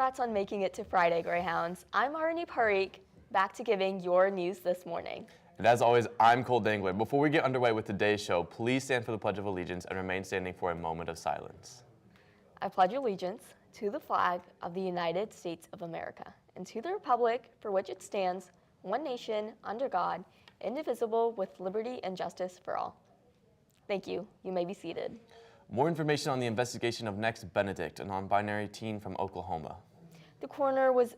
Congrats on making it to Friday, Greyhounds. I'm Aarini Pareek, back to giving your news this morning. And as always, I'm Dangler. Before we get underway with today's show, please stand for the Pledge of Allegiance and remain standing for a moment of silence. I pledge allegiance to the flag of the United States of America and to the republic for which it stands, one nation, under God, indivisible, with liberty and justice for all. Thank you. You may be seated. More information on the investigation of Nex Benedict, a non-binary teen from Oklahoma. The coroner was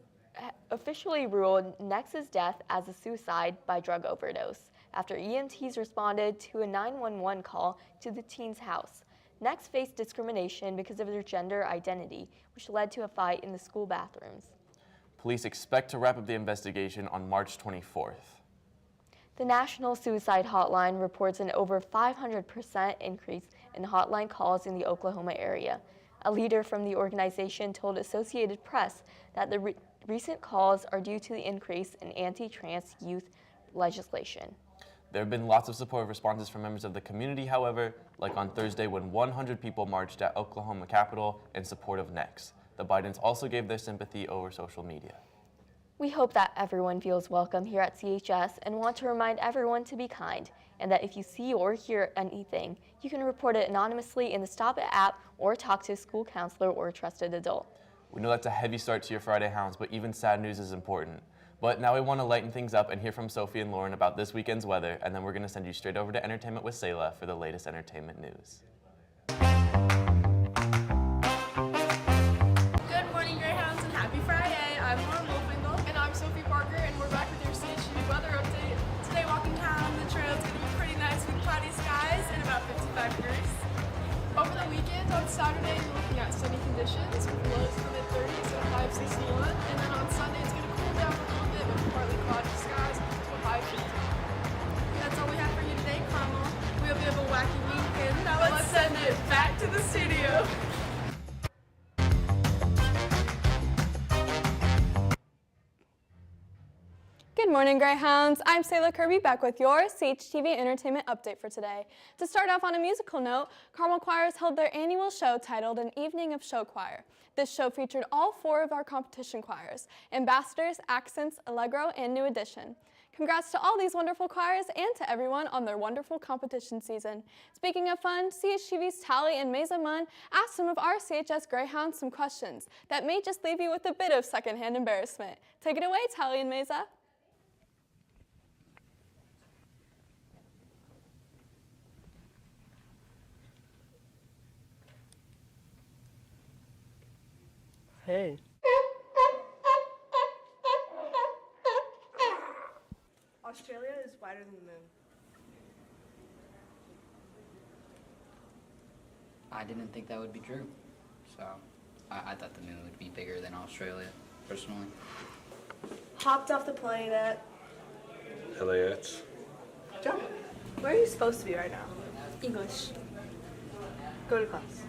officially ruled Nex's death as a suicide by drug overdose after EMTs responded to a 911 call to the teen's house. Nex faced discrimination because of their gender identity, which led to a fight in the school bathrooms. Police expect to wrap up the investigation on March 24th. The National Suicide Hotline reports an over 500% increase in hotline calls in the Oklahoma area. A leader from the organization told Associated Press that the recent calls are due to the increase in anti-trans youth legislation. There have been lots of supportive responses from members of the community, however, like on Thursday when 100 people marched at Oklahoma Capitol in support of Nex. The Bidens also gave their sympathy over social media. We hope that everyone feels welcome here at CHS and want to remind everyone to be kind, and that if you see or hear anything, you can report it anonymously in the Stop It app or talk to a school counselor or a trusted adult. We know that's a heavy start to your Friday Hounds, but even sad news is important. But now we want to lighten things up and hear from Sophie and Lauren about this weekend's weather, and then we're going to send you straight over to Entertainment with Selah for the latest entertainment news. Good morning, Greyhounds, and happy Friday. I'm Wolfangel. And I'm Sophie Parker, and we're back with your CHTV weather update. Today, walking down the trail is going to be pretty nice with cloudy skies and about 55 degrees. Over the weekend, on Saturday, you're looking at sunny conditions with lows in the mid-30s at 561, and then on Sunday, it's going to cool down a little bit with partly cloudy skies with high 50. That's all we have for you today, Carmel. We hope you have a wacky weekend. Now let's send it back to the studio. Good morning, Greyhounds. I'm Selah Kearby, back with your CHTV Entertainment Update for today. To start off on a musical note, Carmel Choirs held their annual show titled An Evening of Show Choir. This show featured all 4 of our competition choirs, Ambassadors, Accents, Allegro, and New Edition. Congrats to all these wonderful choirs and to everyone on their wonderful competition season. Speaking of fun, CHTV's Tally and Mesa Munn asked some of our CHS Greyhounds some questions that may just leave you with a bit of secondhand embarrassment. Take it away, Tally and Mesa. Hey. Australia is wider than the moon. I didn't think that would be true. So I thought the moon would be bigger than Australia, personally. Hopped off the plane at LAX. John. Where are you supposed to be right now? English. Go to class.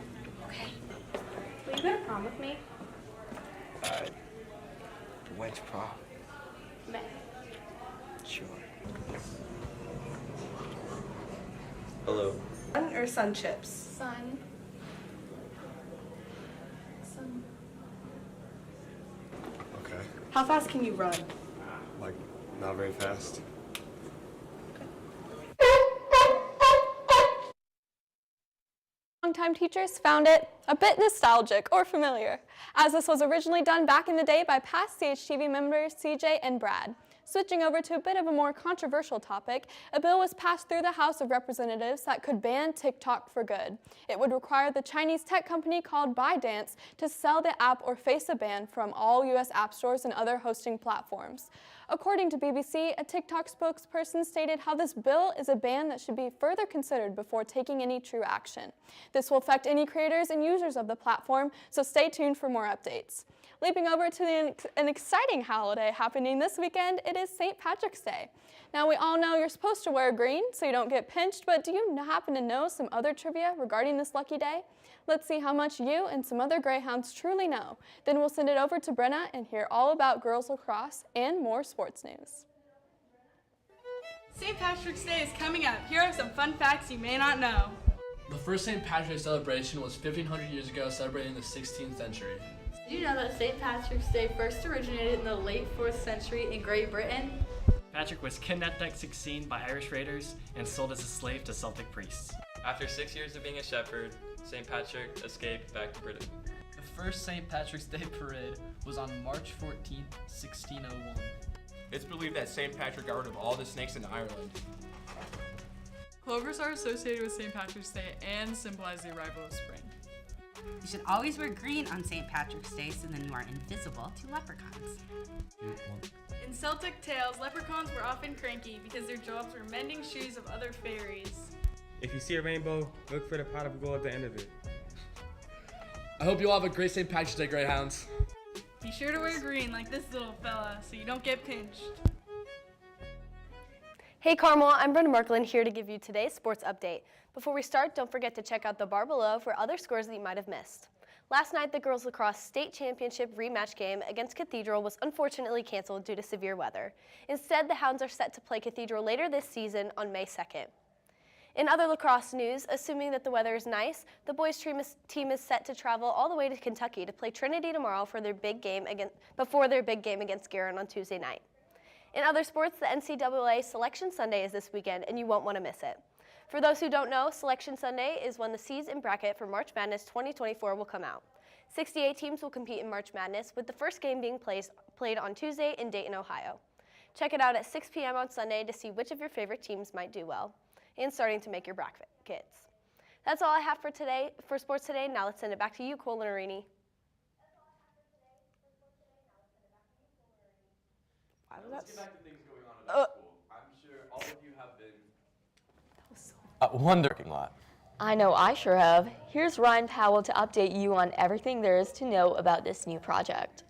Okay. Will you go to prom with me? When's prom? May. Sure. Hello. Sun or sun chips? Sun. Sun. Okay. How fast can you run? Like, not very fast. Longtime teachers found it a bit nostalgic or familiar, as this was originally done back in the day by past CHTV members CJ and Brad. Switching over to a bit of a more controversial topic, a bill was passed through the House of Representatives that could ban TikTok for good. It would require the Chinese tech company called ByteDance to sell the app or face a ban from all U.S. app stores and other hosting platforms. According to BBC, a TikTok spokesperson stated how this bill is a ban that should be further considered before taking any true action. This will affect any creators and users of the platform, so stay tuned for more updates. Leaping over to an exciting holiday happening this weekend, it is St. Patrick's Day. Now, we all know you're supposed to wear green so you don't get pinched, but do you happen to know some other trivia regarding this lucky day? Let's see how much you and some other Greyhounds truly know. Then we'll send it over to Brenna and hear all about girls lacrosse and more sports news. St. Patrick's Day is coming up. Here are some fun facts you may not know. The first St. Patrick's celebration was 1,500 years ago, celebrating the 16th century. Did you know that St. Patrick's Day first originated in the late 4th century in Great Britain? Patrick was kidnapped at 16 by Irish raiders and sold as a slave to Celtic priests. After 6 years of being a shepherd, St. Patrick escaped back to Britain. The first St. Patrick's Day parade was on March 14, 1601. It's believed that St. Patrick got rid of all the snakes in Ireland. Clovers are associated with St. Patrick's Day and symbolize the arrival of spring. You should always wear green on St. Patrick's Day so then you are invisible to leprechauns. In Celtic tales, leprechauns were often cranky because their jobs were mending shoes of other fairies. If you see a rainbow, look for the pot of gold at the end of it. I hope you all have a great St. Patrick's Day, Greyhounds. Be sure to wear green like this little fella so you don't get pinched. Hey Carmel, I'm Brenna Markland here to give you today's sports update. Before we start, don't forget to check out the bar below for other scores that you might have missed. Last night, the girls lacrosse state championship rematch game against Cathedral was unfortunately canceled due to severe weather. Instead, the Hounds are set to play Cathedral later this season on May 2nd. In other lacrosse news, assuming that the weather is nice, the boys team is set to travel all the way to Kentucky to play Trinity tomorrow for their big game before their big game against Guerin on Tuesday night. In other sports, the NCAA Selection Sunday is this weekend, and you won't want to miss it. For those who don't know, Selection Sunday is when the seeds and bracket for March Madness 2024 will come out. 68 teams will compete in March Madness, with the first game being played on Tuesday in Dayton, Ohio. Check it out at 6 p.m. on Sunday to see which of your favorite teams might do well, and starting to make your brackets. That's all I have for sports today. Now let's send it back to you, Cole and Aarini. Let's get back to things going on at our school. I'm sure all of you have been wondering a lot. I know I sure have. Here's Ryan Powell to update you on everything there is to know about this new project.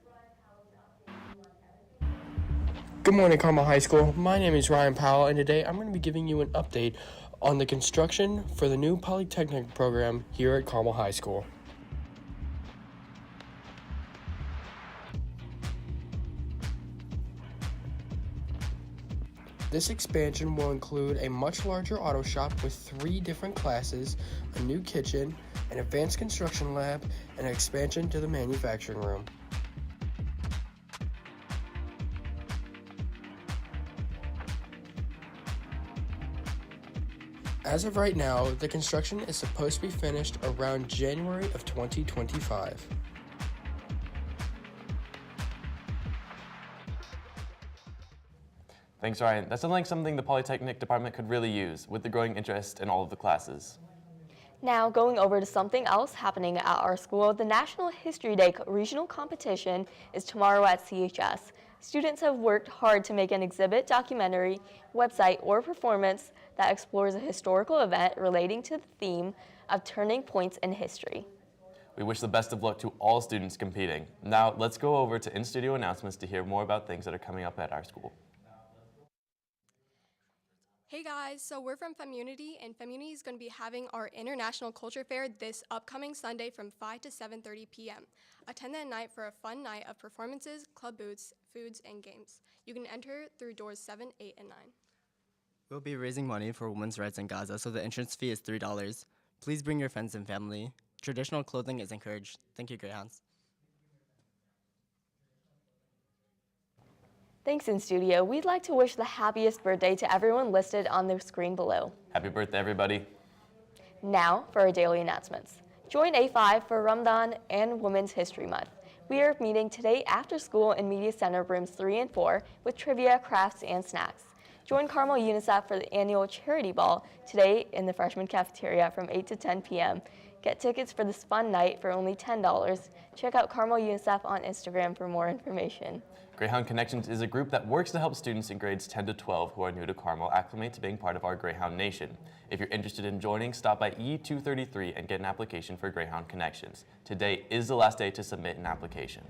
Good morning, Carmel High School. My name is Ryan Powell, and today I'm going to be giving you an update on the construction for the new Polytechnic program here at Carmel High School. This expansion will include a much larger auto shop with 3 different classes, a new kitchen, an advanced construction lab, and an expansion to the manufacturing room. As of right now, the construction is supposed to be finished around January of 2025. Thanks, Ryan. That sounds like something the Polytechnic department could really use with the growing interest in all of the classes. Now, going over to something else happening at our school, the National History Day regional competition is tomorrow at CHS. Students have worked hard to make an exhibit, documentary, website, or performance that explores a historical event relating to the theme of turning points in history. We wish the best of luck to all students competing. Now, let's go over to in-studio announcements to hear more about things that are coming up at our school. Hey guys, so we're from Femunity, and Femunity is going to be having our International Culture Fair this upcoming Sunday from 5 to 7:30 p.m. Attend that night for a fun night of performances, club booths, foods, and games. You can enter through doors 7, 8, and 9. We'll be raising money for women's rights in Gaza, so the entrance fee is $3. Please bring your friends and family. Traditional clothing is encouraged. Thank you, Greyhounds. Thanks, in studio. We'd like to wish the happiest birthday to everyone listed on the screen below. Happy birthday, everybody. Now for our daily announcements. Join A5 for Ramadan and Women's History Month. We are meeting today after school in Media Center rooms 3 and 4 with trivia, crafts, and snacks. Join Carmel UNICEF for the annual charity ball today in the freshman cafeteria from 8 to 10 p.m. Get tickets for this fun night for only $10. Check out Carmel UNICEF on Instagram for more information. Greyhound Connections is a group that works to help students in grades 10 to 12 who are new to Carmel acclimate to being part of our Greyhound Nation. If you're interested in joining, stop by E233 and get an application for Greyhound Connections. Today is the last day to submit an application.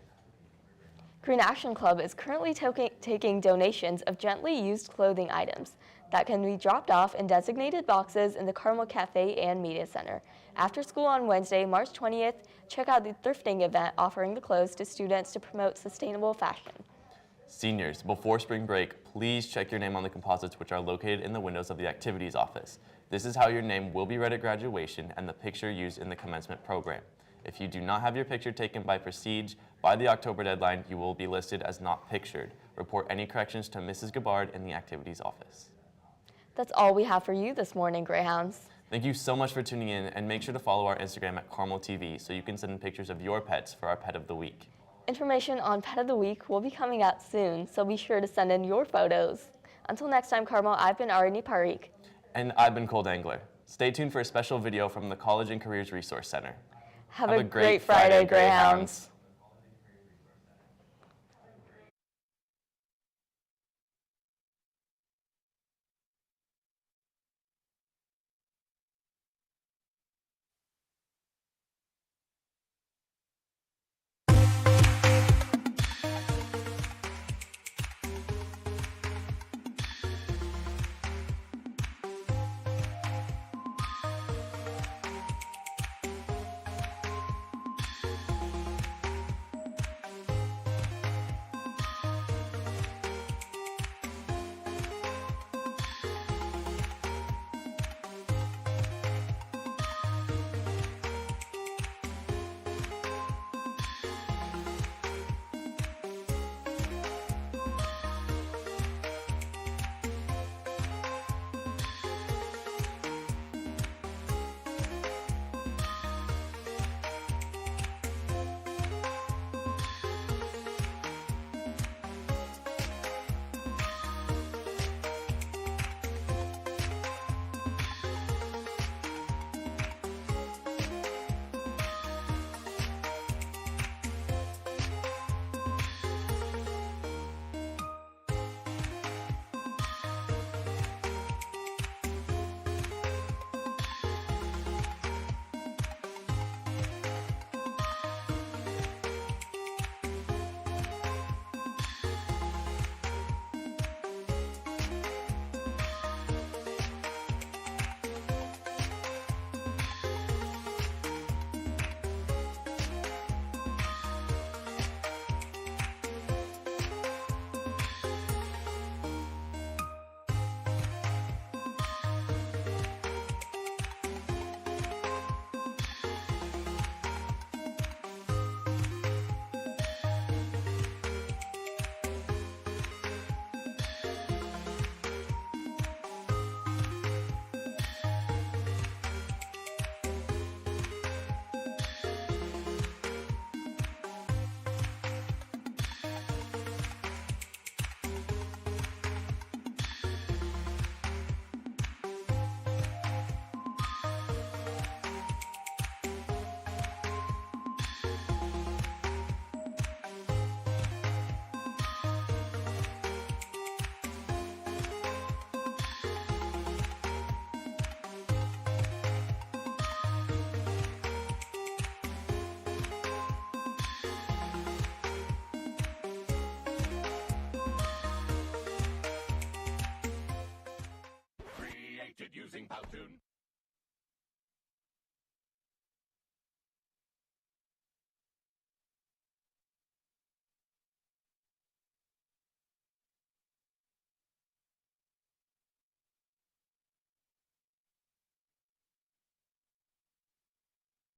Green Action Club is currently taking donations of gently used clothing items that can be dropped off in designated boxes in the Carmel Cafe and Media Center. After school on Wednesday, March 20th, check out the thrifting event offering the clothes to students to promote sustainable fashion. Seniors, before spring break, please check your name on the composites which are located in the windows of the activities office. This is how your name will be read at graduation and the picture used in the commencement program. If you do not have your picture taken by Prestige by the October deadline, you will be listed as not pictured. Report any corrections to Mrs. Gabbard in the activities office. That's all we have for you this morning, Greyhounds. Thank you so much for tuning in, and make sure to follow our Instagram at Carmel TV so you can send in pictures of your pets for our Pet of the Week. Information on Pet of the Week will be coming out soon, so be sure to send in your photos. Until next time, Carmel, I've been Aarini Pareek. And I've been Dangler. Stay tuned for a special video from the College and Careers Resource Center. Have a great Friday, Greyhounds.